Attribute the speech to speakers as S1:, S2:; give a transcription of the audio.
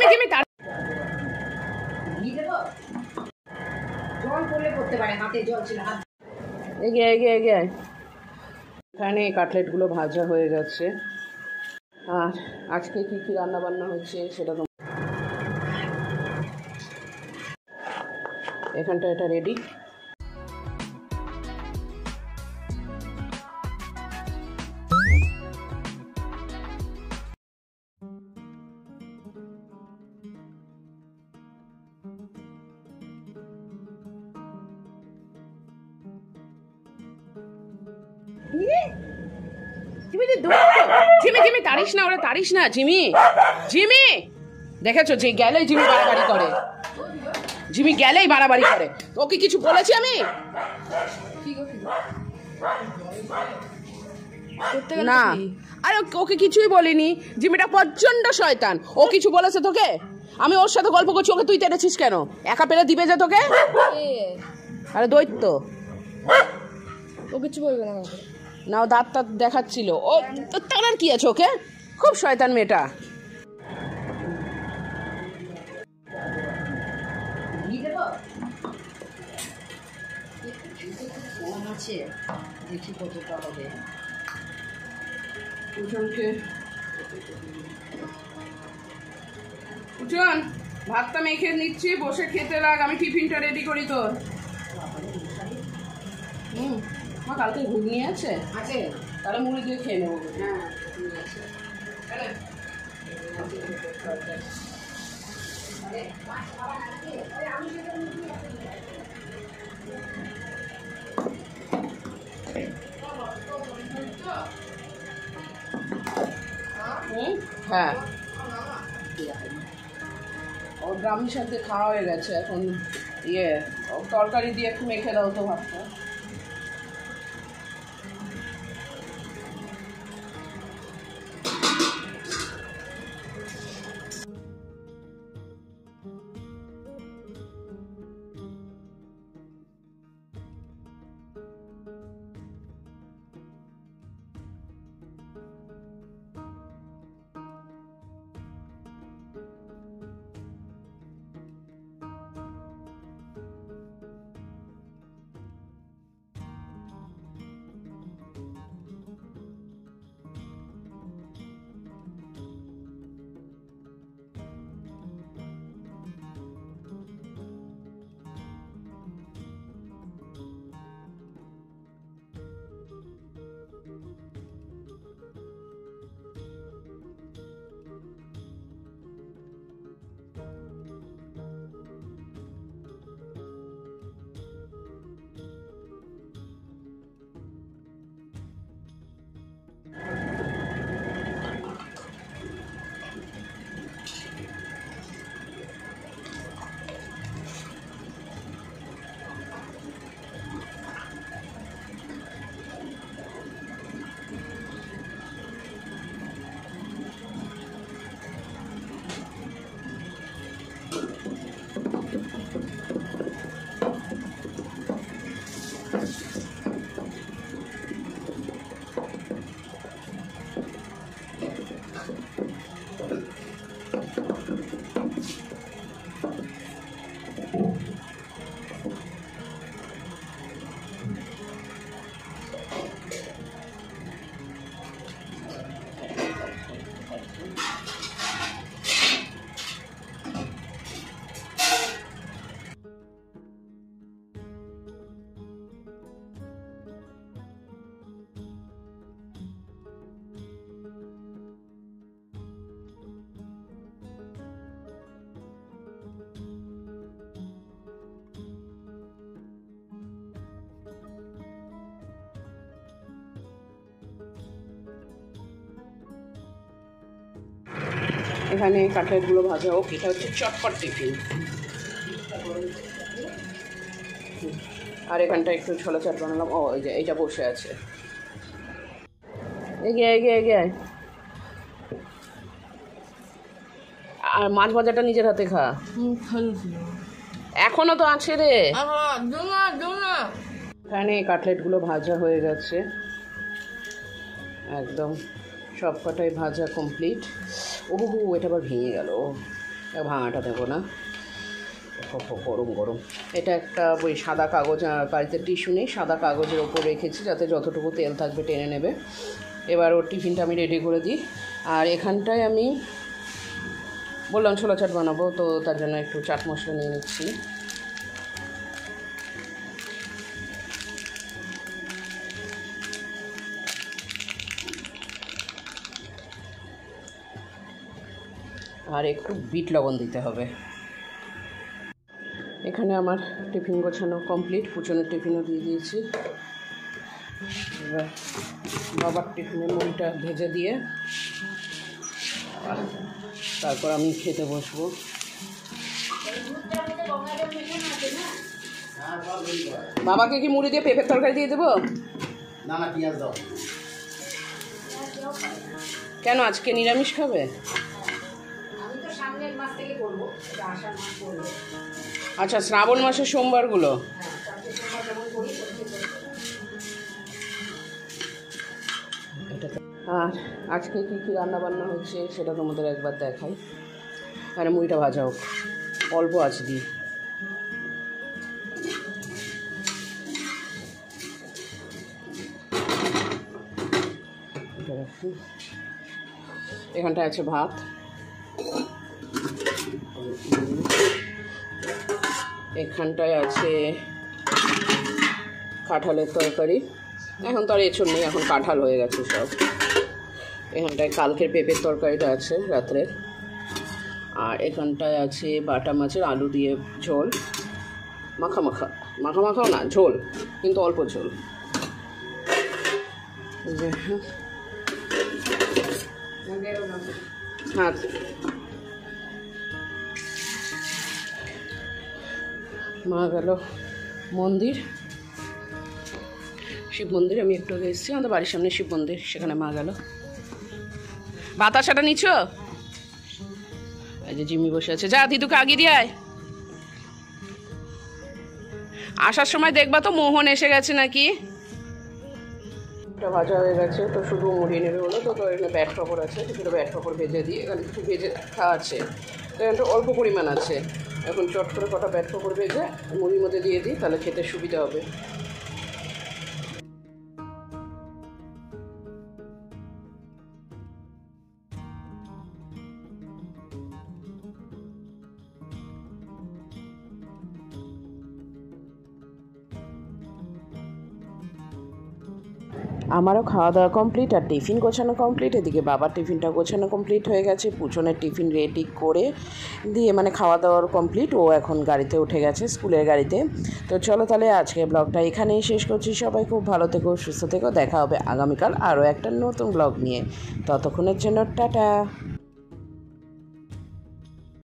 S1: Jimmy তার জল পড়লে পড়তে পারে, হাতে জল ছিল, হাত এগিয়ে এগিয়ে এগিয়ে। এখানে কাটলেটগুলো ভাজা হয়ে গেছে। আর আজকে কি কি রান্না বান্না হচ্ছে সেটা তো এখানটা এটা রেডি। জিমি জিমি তাড়িস না, ওরা তাড়িস না জিমি। জিমি দেখেছো যে গেলেই জিমি বাড়াবাড়ি করে, জিমি গেলেই বাড়াবাড়ি করে। ওকে কিছু বলেছি আমি? না, আরে ওকে কিছুই বলিনি। জিমিটা প্রচন্ড শয়তান। ও কিছু বলেছে তোকে? আমি ওর সাথে গল্প করছি, ওকে তুই টেনেছিস কেন? একা পেলে দিবে যে তোকে। আরে দৈত্য,
S2: ও কিছু বলবে না।
S1: না, ও দাঁত টাত দেখাচ্ছিল। ও তার কি আছে, ওকে খুব শয়তান মেয়েটা। দেখি কতটা হবে। উঠন, ভাতটা মেখে নিচ্ছি, বসে খেতে লাগ। আমি টিফিনটা রেডি করি তোর। মা কালকে ঘুগনি আছে? আছে, তাহলে মুড়ি দিয়ে খেয়ে নেবো। হ্যাঁ হ্যাঁ, ওর ব্রাহ্মীর সাথে খাওয়া হয়ে গেছে। এখন তরকারি দিয়ে একটু মেখে দাও তো ভাতটা। এখানে কাটলেটগুলো ভাজা হোক। এটা হচ্ছে চটপট টিফিন। আর এখানটা একটু ছোলা চাট বানালাম। ও এই যে এইটা বসে আছে। এগিয়ে এগিয়ে এগিয়ে। আর মাছ ভাজাটা নিজের হাতে খা। এখনো তো আছে রে। এখানে কাটলেটগুলো ভাজা হয়ে গেছে, একদম সব কটাই ভাজা কমপ্লিট। ওহু, এটা আবার ভেঙে গেল। ভাঙাটা দেবো না, গরম গরম। এটা একটা ওই সাদা কাগজ, বাড়িতে টিস্যু নেই, সাদা কাগজের ওপর রেখেছি যাতে যতটুকু তেল থাকবে টেনে নেবে। এবার ওর টিফিনটা আমি রেডি করে দিই। আর এখানটায় আমি বললাম ছোলা চাট বানাবো, তো তার জন্য একটু চাট মশলা নিয়ে নিচ্ছি। আর একটু বিট লবণ দিতে হবে। এখানে আমার টিফিন গোছানো কমপ্লিট, পুচনের টিফিনও দিয়ে দিয়েছি। এবার বাবার টিফিনের মুড়িটা ভেজে দিয়ে তারপর আমি খেতে বসবো। বাবাকে কি মুড়ি দিয়ে পেঁপের তরকারি দিয়ে দেবো?
S3: না না, পেঁয়াজ দাও।
S1: কেন আজকে নিরামিষ খাবে? আচ্ছা, শ্রাবণ মাসের সোমবারগুলো। আর আজকে কী কী রান্নাবান্না হচ্ছে সেটা তোমাদের একবার দেখাই। আরে মুড়িটা ভাজা হোক, অল্প আছে দিই। এখানটায় আছে ভাত, এখানটায় আছে কাঁঠালের তরকারি। এখন তো আর এঁচড় নেই, এখন কাঁঠাল হয়ে গেছে সব। এখানটায় কালকের পেঁপের তরকারিটা আছে রাত্রে। আর এখানটায় আছে বাটা মাছের আলু দিয়ে ঝোল, মাখা মাখাও না, ঝোল কিন্তু অল্প ঝোল। হ্যাঁ, মা গেল মন্দির, শিব মন্দির। আমি একটু আগে এসেছি, আমাদের বাড়ির সামনে শিব মন্দির, সেখানে মা গেল। বাতাসাটা নিচ্ছ? এই যে জিম্মি বসে আছে, যা দিদুকে আগে দিয়ে আয়। আসার সময় দেখবা তো মোহন এসে গেছে নাকি। এটা ভাজা হয়ে গেছে, তো শুধু মুড়ি নেবে হলো। তো এখানে ব্যাট পাপড় আছে, কিছুটা ব্যাট পাপড় ভেজে দিই। এখানে কিছু ভেজে খাওয়া আছে, তো এখানটা অল্প পরিমাণ আছে। এখন চট করে কটা ব্যাট পাপড় ভেজে মুড়ির মধ্যে দিয়ে দিই, তাহলে খেতে সুবিধা হবে। আমারও খাওয়া দাওয়া কমপ্লিট আর টিফিন গোছানো কমপ্লিট। এদিকে বাবার টিফিনটা গোছানো কমপ্লিট হয়ে গেছে, পুচনের টিফিন রেডি করে দিয়ে মানে খাওয়া দাওয়ার কমপ্লিট। ও এখন গাড়িতে উঠে গেছে, স্কুলের গাড়িতে। তো চলো তাহলে আজকে ব্লগটা এখানেই শেষ করছি। সবাই খুব ভালো থেকো, সুস্থ থেকো। দেখা হবে আগামীকাল আরও একটা নতুন ব্লগ নিয়ে। ততক্ষণের জন্য টাটা।